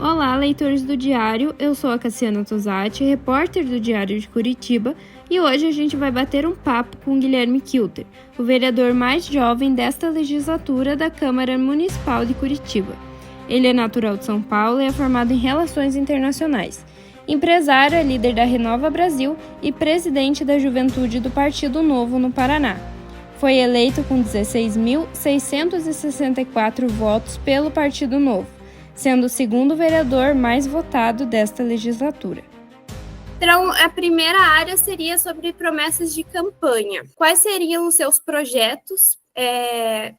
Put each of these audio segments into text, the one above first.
Olá, leitores do Diário, eu sou a Cassiana Tosati, repórter do Diário de Curitiba, e hoje a gente vai bater um papo com Guilherme Kilter, o vereador mais jovem desta legislatura da Câmara Municipal de Curitiba. Ele é natural de São Paulo e é formado em Relações Internacionais. Empresário, é líder da Renova Brasil e presidente da Juventude do Partido Novo no Paraná. Foi eleito com 16.664 votos pelo Partido Novo, sendo o segundo vereador mais votado desta legislatura. Então, a primeira área seria sobre promessas de campanha. Quais seriam os seus projetos,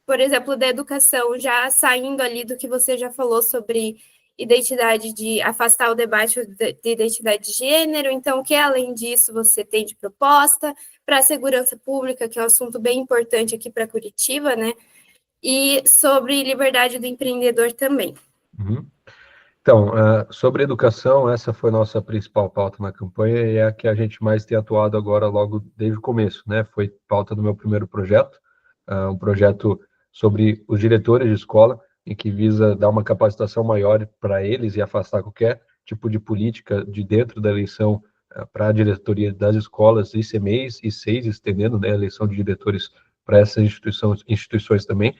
por exemplo, da educação, já saindo ali do que você já falou sobre identidade, de afastar o debate de identidade de gênero? Então, o que além disso você tem de proposta para a segurança pública, que é um assunto bem importante aqui para Curitiba, né? E sobre liberdade do empreendedor também. Uhum. Então, sobre educação, essa foi nossa principal pauta na campanha e é a que a gente mais tem atuado agora logo desde o começo, né? Foi pauta do meu primeiro projeto, um projeto sobre os diretores de escola, em que visa dar uma capacitação maior para eles e afastar qualquer tipo de política de dentro da eleição para a diretoria das escolas, ICMEIs e SEIs, estendendo, né, a eleição de diretores para essas instituições também.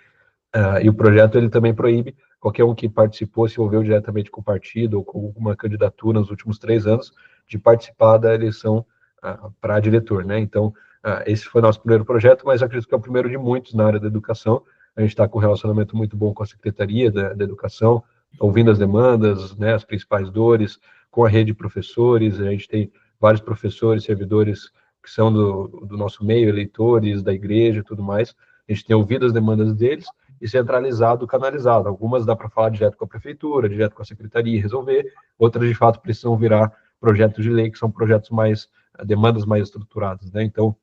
E o projeto ele também proíbe qualquer um que participou, se envolveu diretamente com o partido ou com alguma candidatura nos últimos 3 anos, de participar da eleição para diretor, né? Então, esse foi nosso primeiro projeto, mas acredito que é o primeiro de muitos na área da educação. A gente está com um relacionamento muito bom com a Secretaria da Educação, ouvindo as demandas, né, as principais dores, com a rede de professores. A gente tem vários professores, servidores que são do nosso meio, eleitores da igreja e tudo mais. A gente tem ouvido as demandas deles e centralizado, canalizado. Algumas dá para falar direto com a prefeitura, direto com a secretaria e resolver, outras de fato precisam virar projetos de lei, que são projetos mais, demandas mais estruturadas, né? Então,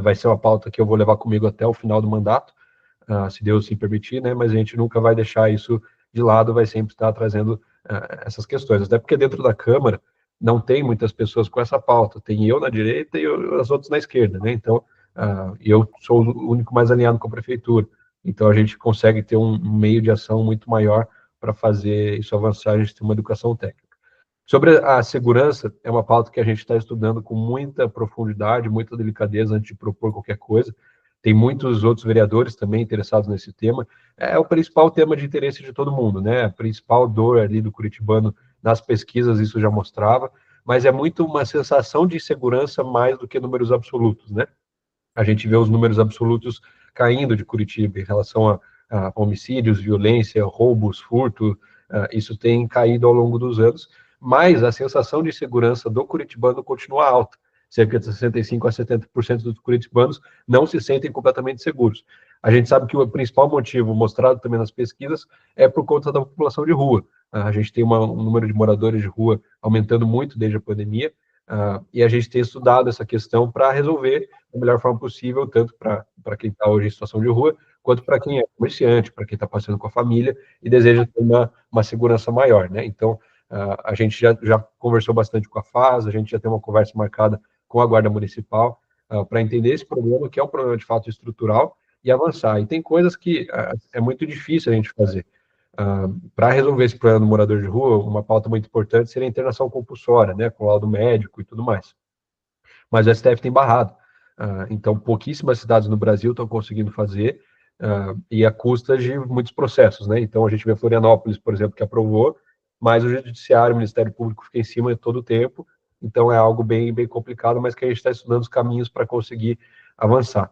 vai ser uma pauta que eu vou levar comigo até o final do mandato, se Deus se permitir, né? Mas a gente nunca vai deixar isso de lado, vai sempre estar trazendo essas questões, até porque dentro da Câmara não tem muitas pessoas com essa pauta, tem eu na direita e as outras na esquerda, né? Então, eu sou o único mais alinhado com a prefeitura. Então, a gente consegue ter um meio de ação muito maior para fazer isso avançar, a gente tem uma educação técnica. Sobre a segurança, é uma pauta que a gente está estudando com muita profundidade, muita delicadeza antes de propor qualquer coisa. Tem muitos outros vereadores também interessados nesse tema. É o principal tema de interesse de todo mundo, né? A principal dor ali do curitibano nas pesquisas, isso já mostrava, mas é muito uma sensação de segurança mais do que números absolutos, né? A gente vê os números absolutos caindo de Curitiba em relação a homicídios, violência, roubos, furto, isso tem caído ao longo dos anos, mas a sensação de segurança do curitibano continua alta. Cerca de 65% a 70% dos curitibanos não se sentem completamente seguros. A gente sabe que o principal motivo, mostrado também nas pesquisas, é por conta da população de rua. A gente tem um número de moradores de rua aumentando muito desde a pandemia, e a gente tem estudado essa questão para resolver da melhor forma possível, tanto para quem está hoje em situação de rua, quanto para quem é comerciante, para quem está passando com a família e deseja ter uma segurança maior, né? Então, a gente já conversou bastante com a FAS, a gente já tem uma conversa marcada com a Guarda Municipal, para entender esse problema, que é um problema de fato estrutural, e avançar. E tem coisas que é muito difícil a gente fazer. Para resolver esse problema do morador de rua, uma pauta muito importante seria a internação compulsória, né, com laudo médico e tudo mais. Mas o STF tem barrado. Então, pouquíssimas cidades no Brasil estão conseguindo fazer, e a custa de muitos processos, né? Então, a gente vê Florianópolis, por exemplo, que aprovou, mas o Judiciário, o Ministério Público fica em cima de todo o tempo, então é algo bem, bem complicado, mas que a gente está estudando os caminhos para conseguir avançar.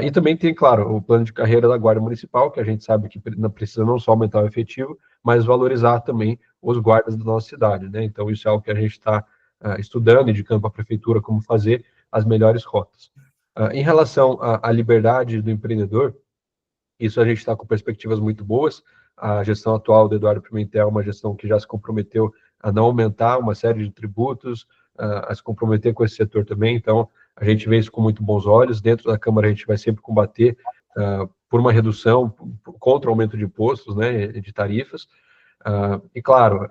E também tem, claro, o plano de carreira da Guarda Municipal, que a gente sabe que precisa não só aumentar o efetivo, mas valorizar também os guardas da nossa cidade, né? Então, isso é algo que a gente está estudando, indicando para a prefeitura como fazer as melhores rotas. Em relação à liberdade do empreendedor, isso a gente está com perspectivas muito boas. A gestão atual do Eduardo Pimentel é uma gestão que já se comprometeu a não aumentar uma série de tributos, a se comprometer com esse setor também. Então, a gente vê isso com muito bons olhos. Dentro da Câmara, a gente vai sempre combater por uma redução, contra o aumento de impostos, né, de tarifas. E, claro,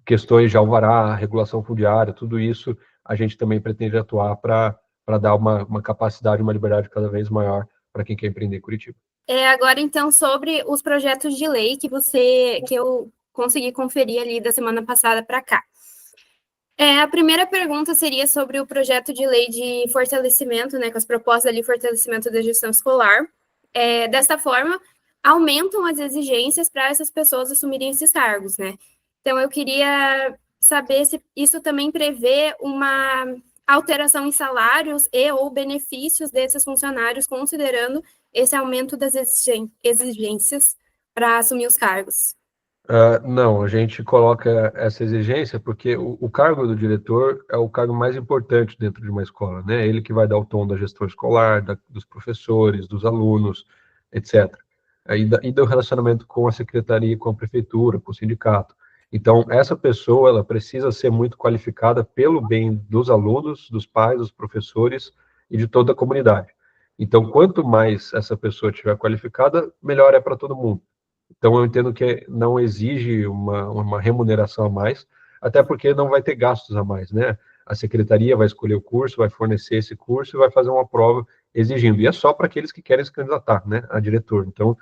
questões de alvará, regulação fundiária, tudo isso a gente também pretende atuar para dar uma capacidade, uma liberdade cada vez maior para quem quer empreender em Curitiba. Agora, então, sobre os projetos de lei que eu consegui conferir ali da semana passada para cá. A primeira pergunta seria sobre o projeto de lei de fortalecimento, né, com as propostas de fortalecimento da gestão escolar. Desta forma, aumentam as exigências para essas pessoas assumirem esses cargos, né? Então, eu queria saber se isso também prevê uma alteração em salários e ou benefícios desses funcionários, considerando esse aumento das exigências para assumir os cargos. Não, a gente coloca essa exigência porque o cargo do diretor é o cargo mais importante dentro de uma escola, né? Ele que vai dar o tom da gestão escolar, dos professores, dos alunos, etc. E do relacionamento com a secretaria, com a prefeitura, com o sindicato. Então, essa pessoa, ela precisa ser muito qualificada pelo bem dos alunos, dos pais, dos professores e de toda a comunidade. Então, quanto mais essa pessoa estiver qualificada, melhor é para todo mundo. Então, eu entendo que não exige uma remuneração a mais, até porque não vai ter gastos a mais, né? A secretaria vai escolher o curso, vai fornecer esse curso e vai fazer uma prova exigindo. E é só para aqueles que querem se candidatar, né, a diretor. Então,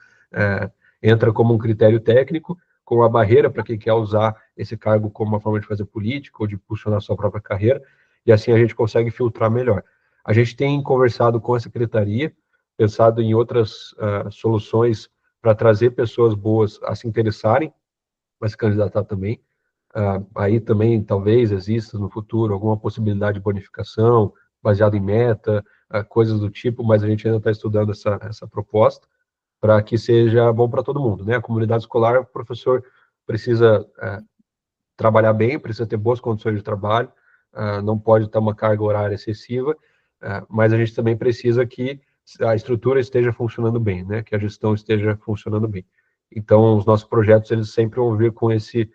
entra como um critério técnico, com a barreira para quem quer usar esse cargo como uma forma de fazer política ou de impulsionar a sua própria carreira, e assim a gente consegue filtrar melhor. A gente tem conversado com a secretaria, pensado em outras soluções para trazer pessoas boas a se interessarem, a se candidatar também. Aí também talvez exista no futuro alguma possibilidade de bonificação, baseado em meta, coisas do tipo, mas a gente ainda está estudando essa proposta para que seja bom para todo mundo, né? A comunidade escolar, o professor precisa trabalhar bem, precisa ter boas condições de trabalho, não pode ter uma carga horária excessiva, mas a gente também precisa que a estrutura esteja funcionando bem, né? Que a gestão esteja funcionando bem. Então, os nossos projetos, eles sempre vão vir com esse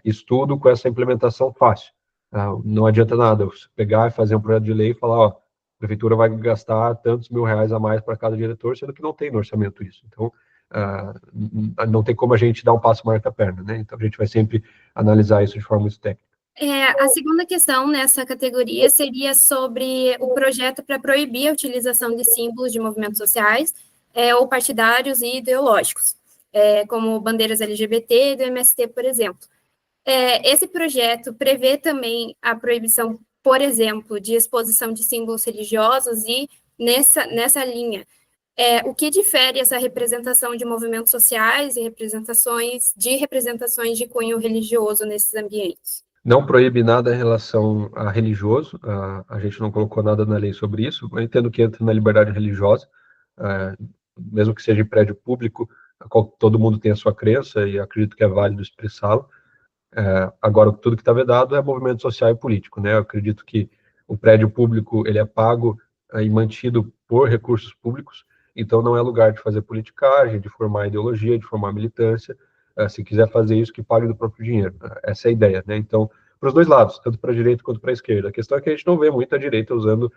estudo, com essa implementação fácil. Não adianta nada eu pegar e fazer um projeto de lei e falar, ó, a prefeitura vai gastar tantos mil reais a mais para cada diretor, sendo que não tem no orçamento isso. Então, não tem como a gente dar um passo maior que a perna, né? Então, a gente vai sempre analisar isso de forma muito técnica. A segunda questão nessa categoria seria sobre o projeto para proibir a utilização de símbolos de movimentos sociais ou partidários e ideológicos, como bandeiras LGBT e do MST, por exemplo. Esse projeto prevê também a proibição, por exemplo, de exposição de símbolos religiosos e, nessa linha, o que difere essa representação de movimentos sociais e representações de cunho religioso nesses ambientes? Não proíbe nada em relação a religioso, a gente não colocou nada na lei sobre isso, eu entendo que entra na liberdade religiosa, mesmo que seja em prédio público, todo mundo tem a sua crença e acredito que é válido expressá-lo. Agora, tudo que está vedado é movimento social e político, né? Eu acredito que o prédio público, ele é pago e mantido por recursos públicos, então não é lugar de fazer politicagem, de formar ideologia, de formar militância. Se quiser fazer isso, que pague do próprio dinheiro. Essa é a ideia, né? Então, para os dois lados, tanto para a direita quanto para a esquerda. A questão é que a gente não vê muita direita usando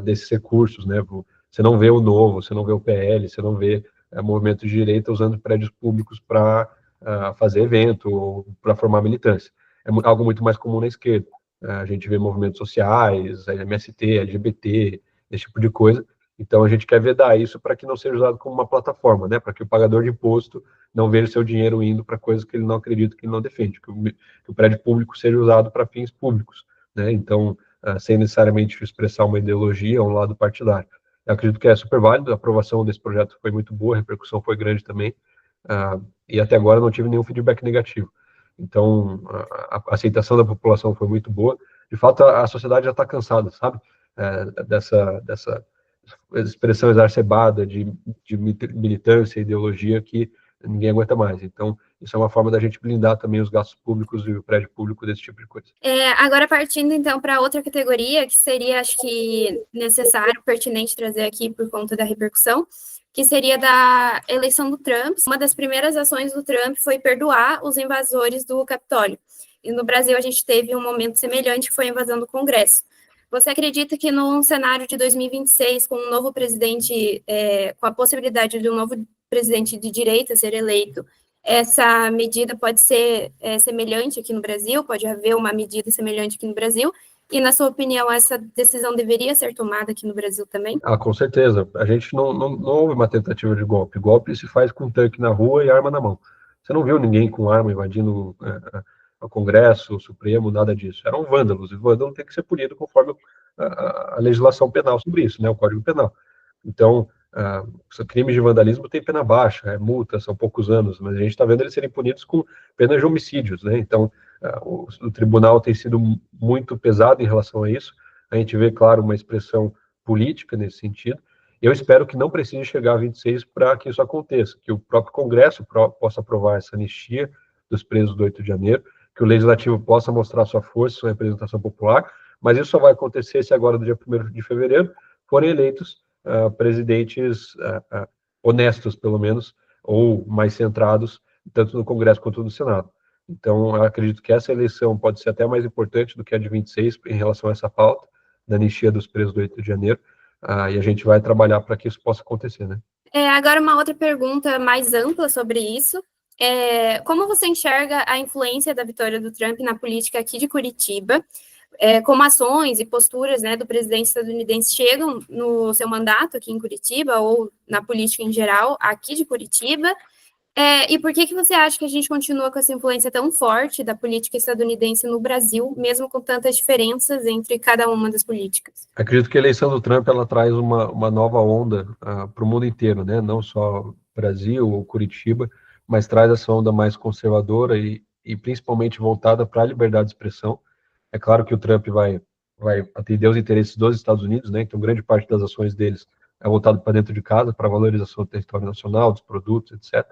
desses recursos, né? Você não vê o Novo, você não vê o PL, você não vê movimento de direita usando prédios públicos para fazer evento ou para formar militância. É algo muito mais comum na esquerda. A gente vê movimentos sociais, MST, LGBT, esse tipo de coisa. Então, a gente quer vedar isso para que não seja usado como uma plataforma, né? Para que o pagador de imposto não veja seu dinheiro indo para coisas que ele não acredita, que ele não defende, que o prédio público seja usado para fins públicos, né? Então, sem necessariamente expressar uma ideologia ou um lado partidário. Eu acredito que é super válido, a aprovação desse projeto foi muito boa, a repercussão foi grande também, e até agora não tive nenhum feedback negativo. Então, a aceitação da população foi muito boa. De fato, a sociedade já está cansada, sabe? Dessa expressão exacerbada de militância, ideologia que ninguém aguenta mais. Então, isso é uma forma da gente blindar também os gastos públicos e o prédio público desse tipo de coisa. Agora, partindo, então, para outra categoria, que seria, acho que, necessário, pertinente trazer aqui por conta da repercussão, que seria da eleição do Trump. Uma das primeiras ações do Trump foi perdoar os invasores do Capitólio. E no Brasil, a gente teve um momento semelhante, que foi a invasão do Congresso. Você acredita que num cenário de 2026, com um novo presidente, com a possibilidade de um novo presidente de direita ser eleito, essa medida pode ser semelhante aqui no Brasil? Pode haver uma medida semelhante aqui no Brasil? E, na sua opinião, essa decisão deveria ser tomada aqui no Brasil também? Com certeza. A gente não houve uma tentativa de golpe. Golpe se faz com tanque na rua e arma na mão. você não viu ninguém com arma invadindo o Congresso, o Supremo, nada disso. Eram vândalos, e vândalo tem que ser punido conforme a legislação penal sobre isso, né, o Código Penal. Então, crimes de vandalismo têm pena baixa, é multa, são poucos anos, mas a gente está vendo eles serem punidos com penas de homicídios, né? Então, o tribunal tem sido muito pesado em relação a isso. A gente vê, claro, uma expressão política nesse sentido. Eu espero que não precise chegar a 26 para que isso aconteça, que o próprio Congresso possa aprovar essa anistia dos presos do 8 de janeiro, que o Legislativo possa mostrar sua força, sua representação popular, mas isso só vai acontecer se agora, no dia 1º de fevereiro, forem eleitos presidentes honestos, pelo menos, ou mais centrados, tanto no Congresso quanto no Senado. Então, eu acredito que essa eleição pode ser até mais importante do que a de 26 em relação a essa pauta, da anistia dos presos do 8 de janeiro, e a gente vai trabalhar para que isso possa acontecer, né? Agora, uma outra pergunta mais ampla sobre isso. Como você enxerga a influência da vitória do Trump na política aqui de Curitiba? Como ações e posturas, né, do presidente estadunidense chegam no seu mandato aqui em Curitiba, ou na política em geral, aqui de Curitiba? E por que você acha que a gente continua com essa influência tão forte da política estadunidense no Brasil, mesmo com tantas diferenças entre cada uma das políticas? Acredito que a eleição do Trump ela traz uma nova onda para o mundo inteiro, né? Não só Brasil ou Curitiba, mas traz essa onda mais conservadora e principalmente voltada para a liberdade de expressão. É claro que o Trump vai atender os interesses dos Estados Unidos, né? Então, grande parte das ações deles é voltado para dentro de casa, para a valorização do território nacional, dos produtos, etc.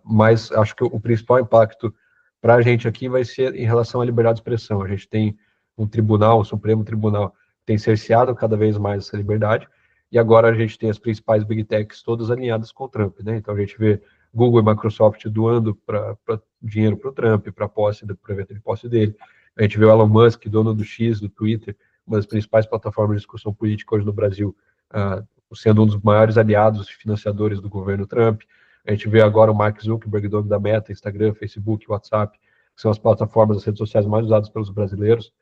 Mas acho que o principal impacto para a gente aqui vai ser em relação à liberdade de expressão. A gente tem um tribunal, o Supremo Tribunal, que tem cerceado cada vez mais essa liberdade, e agora a gente tem as principais big techs todas alinhadas com o Trump, né? Então a gente vê Google e Microsoft doando dinheiro para o Trump, para o evento de posse dele. A gente vê o Elon Musk, dono do X, do Twitter, uma das principais plataformas de discussão política hoje no Brasil, sendo um dos maiores aliados e financiadores do governo Trump. A gente vê agora o Mark Zuckerberg, dono da Meta, Instagram, Facebook, WhatsApp, que são as plataformas, as redes sociais mais usadas pelos brasileiros,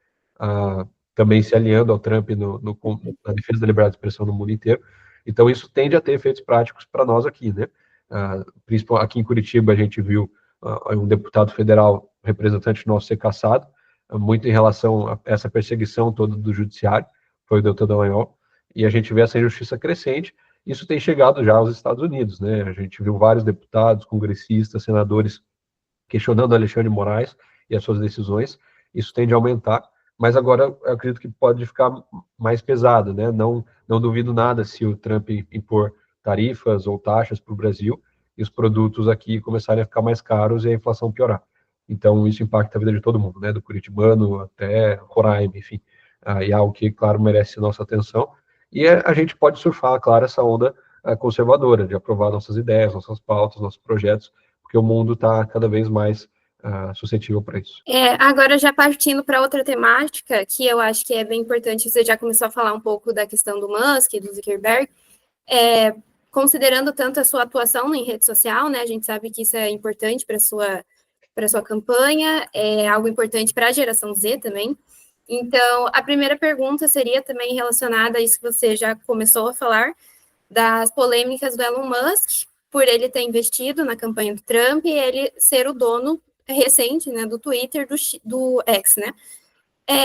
também se alinhando ao Trump na defesa da liberdade de expressão no mundo inteiro. Então, isso tende a ter efeitos práticos para nós aqui, né? Principalmente aqui em Curitiba, a gente viu um deputado federal, representante nosso, ser cassado, muito em relação a essa perseguição toda do judiciário, foi o Deltan Dallagnol, e a gente vê essa injustiça crescente. Isso tem chegado já aos Estados Unidos, né? A gente viu vários deputados, congressistas, senadores questionando Alexandre de Moraes e as suas decisões. Isso tende a aumentar, mas agora eu acredito que pode ficar mais pesado, né? Não duvido nada se o Trump impor tarifas ou taxas para o Brasil e os produtos aqui começarem a ficar mais caros e a inflação piorar. Então, isso impacta a vida de todo mundo, né? Do curitibano até Roraima, enfim. E é algo que, claro, merece nossa atenção. E a gente pode surfar, claro, essa onda conservadora, de aprovar nossas ideias, nossas pautas, nossos projetos, porque o mundo está cada vez mais suscetível para isso. Agora, já partindo para outra temática, que eu acho que é bem importante, você já começou a falar um pouco da questão do Musk e do Zuckerberg, considerando tanto a sua atuação em rede social, né, a gente sabe que isso é importante para a sua campanha, é algo importante para a geração Z também. Então, a primeira pergunta seria também relacionada a isso que você já começou a falar, das polêmicas do Elon Musk, por ele ter investido na campanha do Trump e ele ser o dono recente, né, do Twitter, do X, né?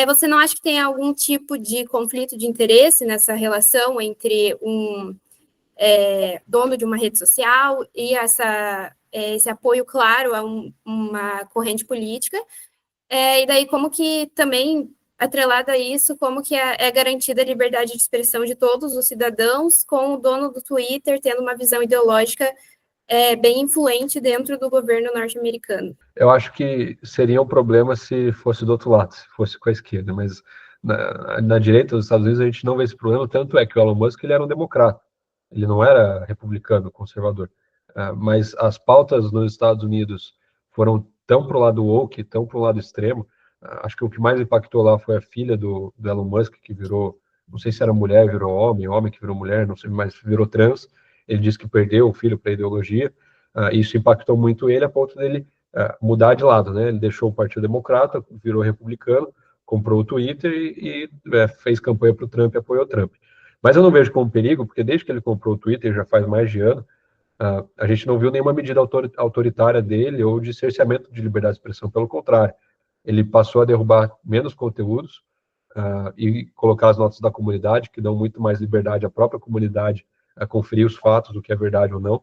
Você não acha que tem algum tipo de conflito de interesse nessa relação entre um dono de uma rede social e esse apoio claro a uma corrente política? E daí, como que também, atrelada a isso, como que é garantida a liberdade de expressão de todos os cidadãos, com o dono do Twitter tendo uma visão ideológica bem influente dentro do governo norte-americano? Eu acho que seria um problema se fosse do outro lado, se fosse com a esquerda, mas na direita dos Estados Unidos a gente não vê esse problema, tanto é que o Elon Musk ele era um democrata, ele não era republicano, conservador, mas as pautas nos Estados Unidos foram tão para o lado woke, tão para o lado extremo. Acho que o que mais impactou lá foi a filha do Elon Musk, que virou, não sei se era mulher, virou homem que virou mulher, não sei, mas virou trans. Ele disse que perdeu o filho para a ideologia. Isso impactou muito ele, a ponto dele mudar de lado, né? Ele deixou o Partido Democrata, virou republicano, comprou o Twitter e fez campanha para o Trump e apoiou o Trump. Mas eu não vejo como perigo, porque desde que ele comprou o Twitter, já faz mais de ano, A gente não viu nenhuma medida autoritária dele ou de cerceamento de liberdade de expressão, pelo contrário. Ele passou a derrubar menos conteúdos e colocar as notas da comunidade, que dão muito mais liberdade à própria comunidade a conferir os fatos, do que é verdade ou não.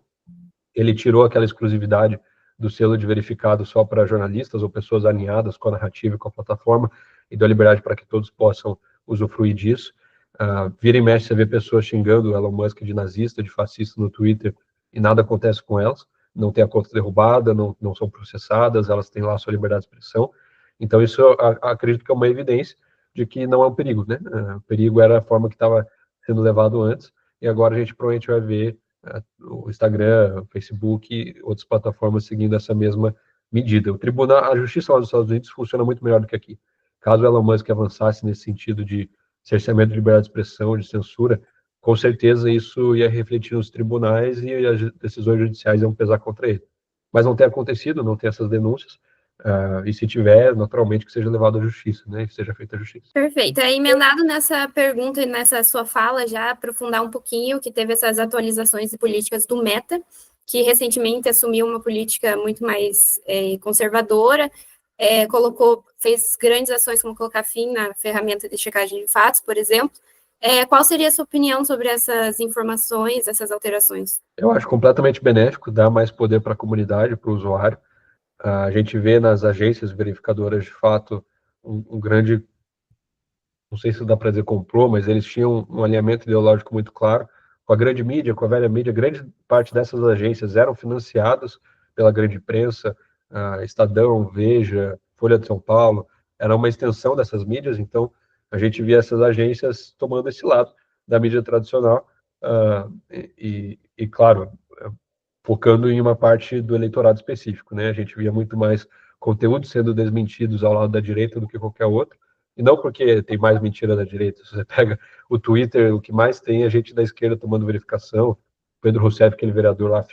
Ele tirou aquela exclusividade do selo de verificado só para jornalistas ou pessoas alinhadas com a narrativa e com a plataforma, e deu liberdade para que todos possam usufruir disso. Vira e mexe, você vê pessoas xingando o Elon Musk de nazista, de fascista no Twitter, e nada acontece com elas, não tem a conta derrubada, não são processadas, elas têm lá a sua liberdade de expressão. Então isso acredito que é uma evidência de que não é um perigo, né? O perigo era a forma que estava sendo levado antes, e agora a gente provavelmente vai ver o Instagram, o Facebook e outras plataformas seguindo essa mesma medida. A justiça lá dos Estados Unidos funciona muito melhor do que aqui. Caso o Elon Musk avançasse nesse sentido de cerceamento de liberdade de expressão, de censura, com certeza isso ia refletir nos tribunais e as decisões judiciais iam pesar contra ele. Mas não tem acontecido, não tem essas denúncias, e se tiver, naturalmente que seja levado à justiça, né, que seja feita a justiça. Perfeito. Emendado nessa pergunta e nessa sua fala, já aprofundar um pouquinho, que teve essas atualizações de políticas do Meta, que recentemente assumiu uma política muito mais conservadora, fez grandes ações como colocar fim na ferramenta de checagem de fatos, por exemplo. Qual seria a sua opinião sobre essas informações, essas alterações? Eu acho completamente benéfico, dá mais poder para a comunidade, para o usuário. A gente vê nas agências verificadoras, de fato, um grande, não sei se dá para dizer complô, mas eles tinham um alinhamento ideológico muito claro com a grande mídia, com a velha mídia. Grande parte dessas agências eram financiadas pela grande imprensa, Estadão, Veja, Folha de São Paulo, era uma extensão dessas mídias, então a gente via essas agências tomando esse lado da mídia tradicional e claro, focando em uma parte do eleitorado específico, né? A gente via muito mais conteúdos sendo desmentidos ao lado da direita do que qualquer outro, e não porque tem mais mentira da direita. Se você pega o Twitter, o que mais tem é gente da esquerda tomando verificação, Pedro Rousseff, aquele vereador lá,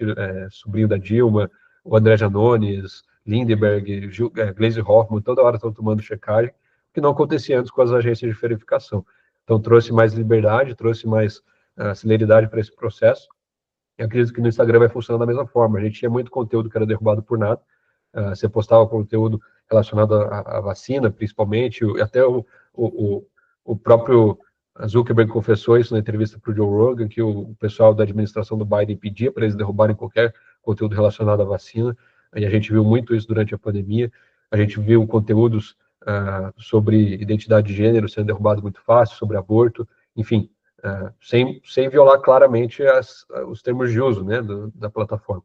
sobrinho da Dilma, o André Janones, Lindbergh, Gleisi Hoffmann, toda hora estão tomando checagem, que não acontecia antes com as agências de verificação. Então trouxe mais liberdade, trouxe mais celeridade para esse processo. Eu acredito que no Instagram vai funcionar da mesma forma. A gente tinha muito conteúdo que era derrubado por nada. Você postava conteúdo relacionado à vacina, principalmente, até o próprio Zuckerberg confessou isso na entrevista para o Joe Rogan, que o pessoal da administração do Biden pedia para eles derrubarem qualquer conteúdo relacionado à vacina, e a gente viu muito isso durante a pandemia. A gente viu conteúdos sobre identidade de gênero sendo derrubados muito fácil, sobre aborto, enfim, sem violar claramente os termos de uso, né, da plataforma.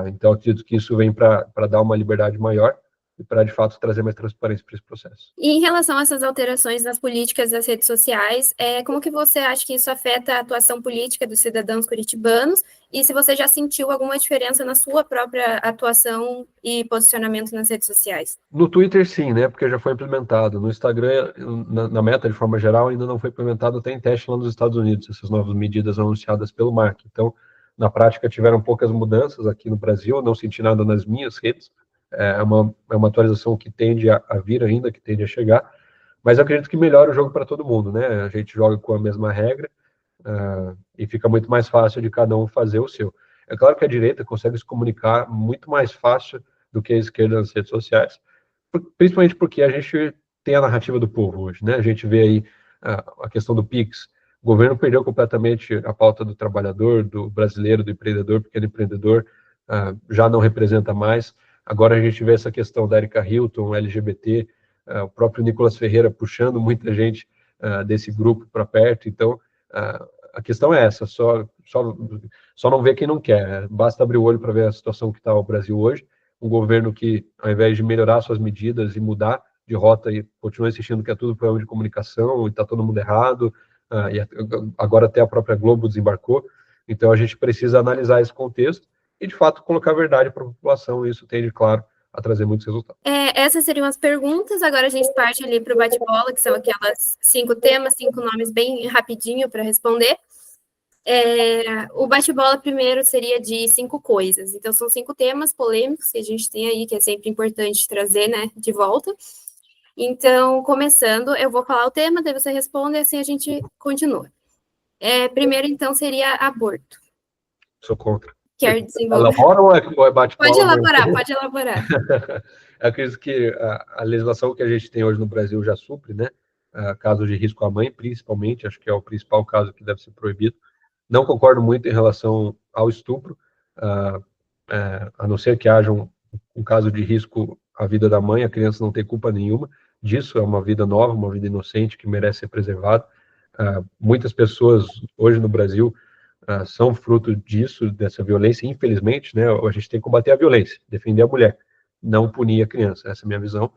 Então, acredito que isso vem para dar uma liberdade maior e para, de fato, trazer mais transparência para esse processo. E em relação a essas alterações nas políticas das redes sociais, como que você acha que isso afeta a atuação política dos cidadãos curitibanos? E se você já sentiu alguma diferença na sua própria atuação e posicionamento nas redes sociais? No Twitter, sim, né, porque já foi implementado. No Instagram, na Meta, de forma geral, ainda não foi implementado, tem teste lá nos Estados Unidos, essas novas medidas anunciadas pelo Mark. Então, na prática, tiveram poucas mudanças aqui no Brasil, não senti nada nas minhas redes. É uma atualização que tende a vir ainda, que tende a chegar, mas eu acredito que melhora o jogo para todo mundo, né? A gente joga com a mesma regra e fica muito mais fácil de cada um fazer o seu. É claro que a direita consegue se comunicar muito mais fácil do que a esquerda nas redes sociais, principalmente porque a gente tem a narrativa do povo hoje, né? A gente vê aí a questão do Pix. O governo perdeu completamente a pauta do trabalhador, do brasileiro, do empreendedor, pequeno empreendedor, já não representa mais. Agora a gente vê essa questão da Erika Hilton, LGBT, o próprio Nicolas Ferreira puxando muita gente desse grupo para perto. Então, a questão é essa, só não vê quem não quer. Basta abrir o olho para ver a situação que está o Brasil hoje. Um governo que, ao invés de melhorar suas medidas e mudar de rota, e continua insistindo que é tudo problema de comunicação e está todo mundo errado, e agora até a própria Globo desembarcou. Então, a gente precisa analisar esse contexto e, de fato, colocar a verdade para a população, e isso tende, claro, a trazer muitos resultados. Essas seriam as perguntas, agora a gente parte ali para o bate-bola, que são aquelas 5 temas, 5 nomes bem rapidinho para responder. O bate-bola primeiro seria de 5 coisas, então são 5 temas polêmicos que a gente tem aí, que é sempre importante trazer, né, de volta. Então, começando, eu vou falar o tema, daí você responde e assim a gente continua. Primeiro, então, seria aborto. Sou contra. quer desenvolver? Elabora ou é bate-palma? Pode elaborar, pode elaborar. Eu acredito que a legislação que a gente tem hoje no Brasil já supre, né? Casos de risco à mãe, principalmente, acho que é o principal caso que deve ser proibido. Não concordo muito em relação ao estupro, a não ser que haja um caso de risco à vida da mãe, a criança não tem culpa nenhuma disso, é uma vida nova, uma vida inocente que merece ser preservada. Muitas pessoas hoje no Brasil são fruto disso, dessa violência, infelizmente, né? A gente tem que combater a violência, defender a mulher, não punir a criança, essa é a minha visão,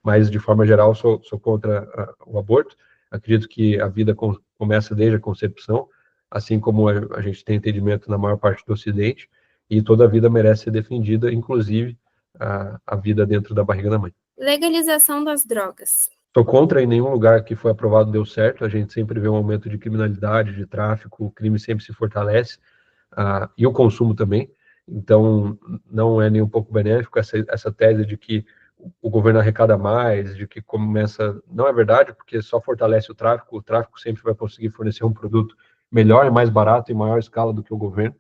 mas de forma geral sou contra o aborto. Acredito que a vida começa desde a concepção, assim como a gente tem entendimento na maior parte do Ocidente, e toda a vida merece ser defendida, inclusive a vida dentro da barriga da mãe. Legalização das drogas. Estou contra, em nenhum lugar que foi aprovado deu certo, a gente sempre vê um aumento de criminalidade, de tráfico, o crime sempre se fortalece, e o consumo também, então não é nem um pouco benéfico essa tese de que o governo arrecada mais, de que começa... Não é verdade, porque só fortalece o tráfico sempre vai conseguir fornecer um produto melhor e mais barato em maior escala do que o governo,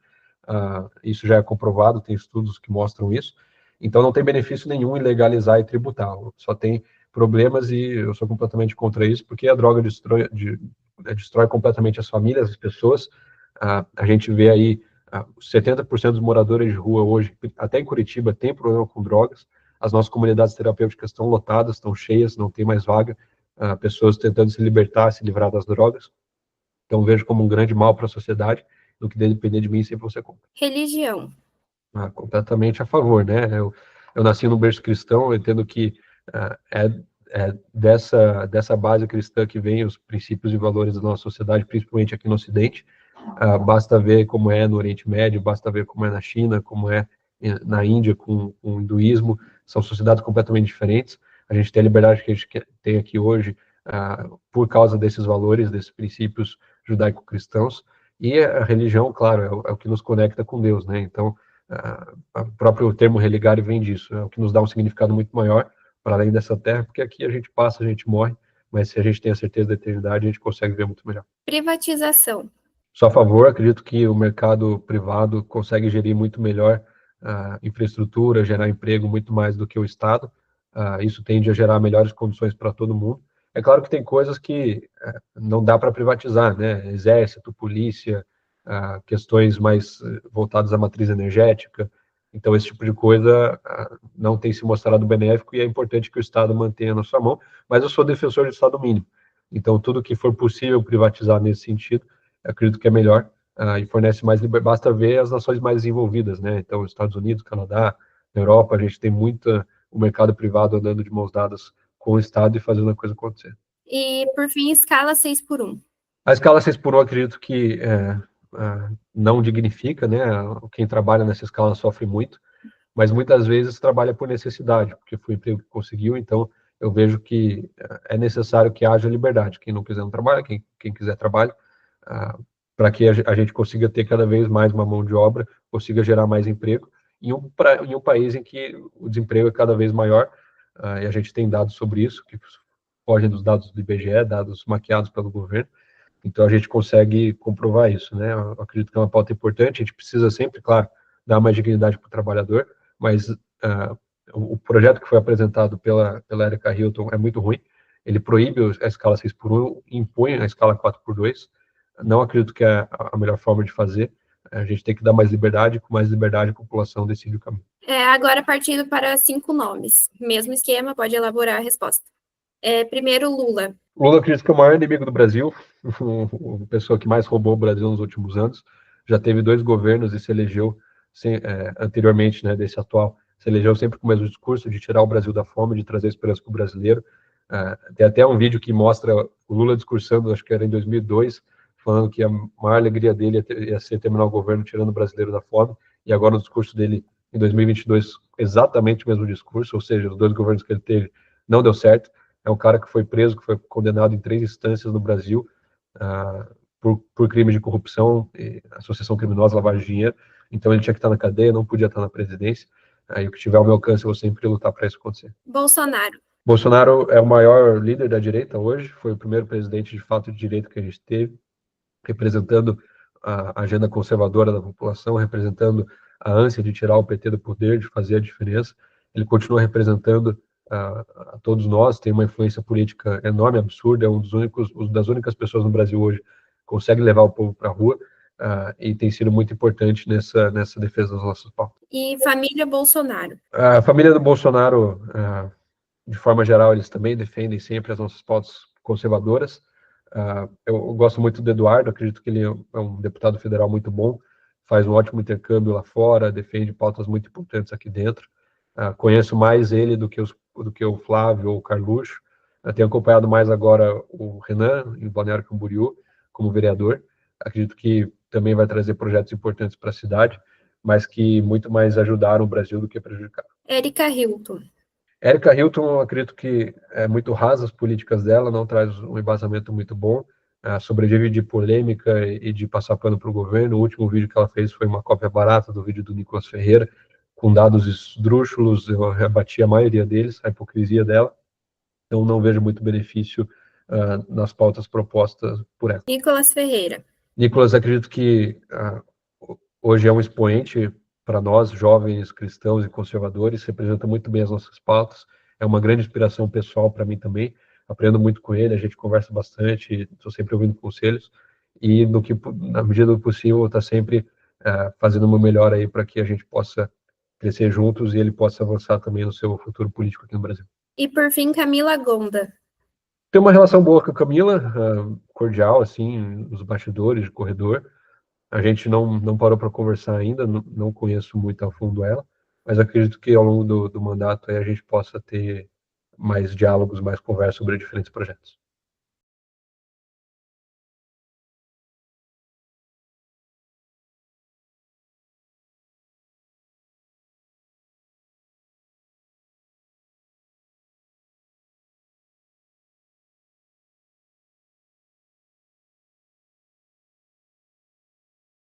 isso já é comprovado, tem estudos que mostram isso, então não tem benefício nenhum em legalizar e tributar, só tem problemas e eu sou completamente contra isso, porque a droga destrói completamente as famílias, as pessoas. A gente vê aí 70% dos moradores de rua hoje, até em Curitiba, tem problema com drogas. As nossas comunidades terapêuticas estão lotadas, estão cheias, não tem mais vaga. Pessoas tentando se libertar, se livrar das drogas. Então vejo como um grande mal para a sociedade. No que depender de mim, sempre você compra. Religião. Completamente a favor, né? Eu nasci no berço cristão, eu entendo que é dessa base cristã que vem os princípios e valores da nossa sociedade, principalmente aqui no Ocidente. Basta ver como é no Oriente Médio, basta ver como é na China, como é na Índia com o hinduísmo, são sociedades completamente diferentes. A gente tem a liberdade que a gente tem aqui hoje por causa desses valores, desses princípios judaico-cristãos, e a religião, claro, é o que nos conecta com Deus, né? Então, o próprio termo religare vem disso, é o que nos dá um significado muito maior para além dessa terra, porque aqui a gente passa, a gente morre, mas se a gente tem a certeza da eternidade, a gente consegue ver muito melhor. Privatização. Só a favor, acredito que o mercado privado consegue gerir muito melhor infraestrutura, gerar emprego muito mais do que o Estado. Isso tende a gerar melhores condições para todo mundo. É claro que tem coisas que não dá para privatizar, né? Exército, polícia, questões mais voltadas à matriz energética. Então, esse tipo de coisa não tem se mostrado benéfico e é importante que o Estado mantenha na sua mão, mas eu sou defensor do Estado mínimo. Então, tudo que for possível privatizar nesse sentido, eu acredito que é melhor e fornece mais liberdade. Basta ver as nações mais desenvolvidas, né? Então, Estados Unidos, Canadá, na Europa, a gente tem muito o mercado privado andando de mãos dadas com o Estado e fazendo a coisa acontecer. E, por fim, escala 6x1. A escala 6x1, acredito que não dignifica, né? Quem trabalha nessa escala sofre muito, mas muitas vezes trabalha por necessidade, porque foi o emprego que conseguiu, então eu vejo que é necessário que haja liberdade. Quem não quiser não trabalha, quem quiser trabalha, para que a gente consiga ter cada vez mais uma mão de obra, consiga gerar mais emprego, em um país em que o desemprego é cada vez maior, e a gente tem dados sobre isso, que fogem dos dados do IBGE, dados maquiados pelo governo, então a gente consegue comprovar isso, né? Eu acredito que é uma pauta importante, a gente precisa sempre, claro, dar mais dignidade para o trabalhador, mas o projeto que foi apresentado pela Erika Hilton é muito ruim, ele proíbe a escala 6x1, impõe a escala 4x2, não acredito que é a melhor forma de fazer, a gente tem que dar mais liberdade, com mais liberdade a população decide o caminho. Agora partindo para 5 nomes, mesmo esquema, pode elaborar a resposta. Primeiro, Lula. Lula, acredito que é o maior inimigo do Brasil, a pessoa que mais roubou o Brasil nos últimos anos, já teve 2 governos e se elegeu anteriormente, né, desse atual, se elegeu sempre com o mesmo discurso de tirar o Brasil da fome, de trazer esperança para o brasileiro. Tem até um vídeo que mostra o Lula discursando, acho que era em 2002, falando que a maior alegria dele ia ser terminar o governo tirando o brasileiro da fome, e agora o discurso dele em 2022, exatamente o mesmo discurso, ou seja, os 2 governos que ele teve não deu certo. É um cara que foi preso, que foi condenado em 3 instâncias no Brasil por crime de corrupção, associação criminosa, lavagem de dinheiro. Então ele tinha que estar na cadeia, não podia estar na presidência. E o que tiver ao meu alcance, eu vou sempre lutar para isso acontecer. Bolsonaro. Bolsonaro é o maior líder da direita hoje, foi o primeiro presidente de fato de direita que a gente teve, representando a agenda conservadora da população, representando a ânsia de tirar o PT do poder, de fazer a diferença. Ele continua representando a todos nós, tem uma influência política enorme, absurda, é das únicas pessoas no Brasil hoje que consegue levar o povo para a rua, e tem sido muito importante nessa defesa das nossas pautas. E família Bolsonaro? A família do Bolsonaro, de forma geral, eles também defendem sempre as nossas pautas conservadoras. Eu gosto muito do Eduardo, acredito que ele é um deputado federal muito bom, faz um ótimo intercâmbio lá fora, defende pautas muito importantes aqui dentro. Conheço mais ele do que o Flávio ou o Carluxo. Tenho acompanhado mais agora o Renan, em Balneário Camboriú, como vereador. Acredito que também vai trazer projetos importantes para a cidade, mas que muito mais ajudaram o Brasil do que prejudicaram. Érica Hilton. Érica Hilton, eu acredito que é muito rasa as políticas dela, não traz um embasamento muito bom, sobrevive de polêmica e de passar pano para o governo. O último vídeo que ela fez foi uma cópia barata do vídeo do Nicolas Ferreira, com dados esdrúxulos, eu rebati a maioria deles, a hipocrisia dela, então não vejo muito benefício nas pautas propostas por ela. Nicolas Ferreira. Nicolas, acredito que hoje é um expoente para nós, jovens cristãos e conservadores, representa muito bem as nossas pautas, é uma grande inspiração pessoal para mim também, aprendo muito com ele, a gente conversa bastante, estou sempre ouvindo conselhos, e na medida do possível, está sempre fazendo o meu melhor aí para que a gente possa crescer juntos e ele possa avançar também no seu futuro político aqui no Brasil. E por fim, Camila Gonda. Tem uma relação boa com a Camila, cordial, assim, nos bastidores, de corredor. A gente não parou para conversar ainda, não conheço muito a fundo ela, mas acredito que ao longo do mandato aí a gente possa ter mais diálogos, mais conversas sobre diferentes projetos.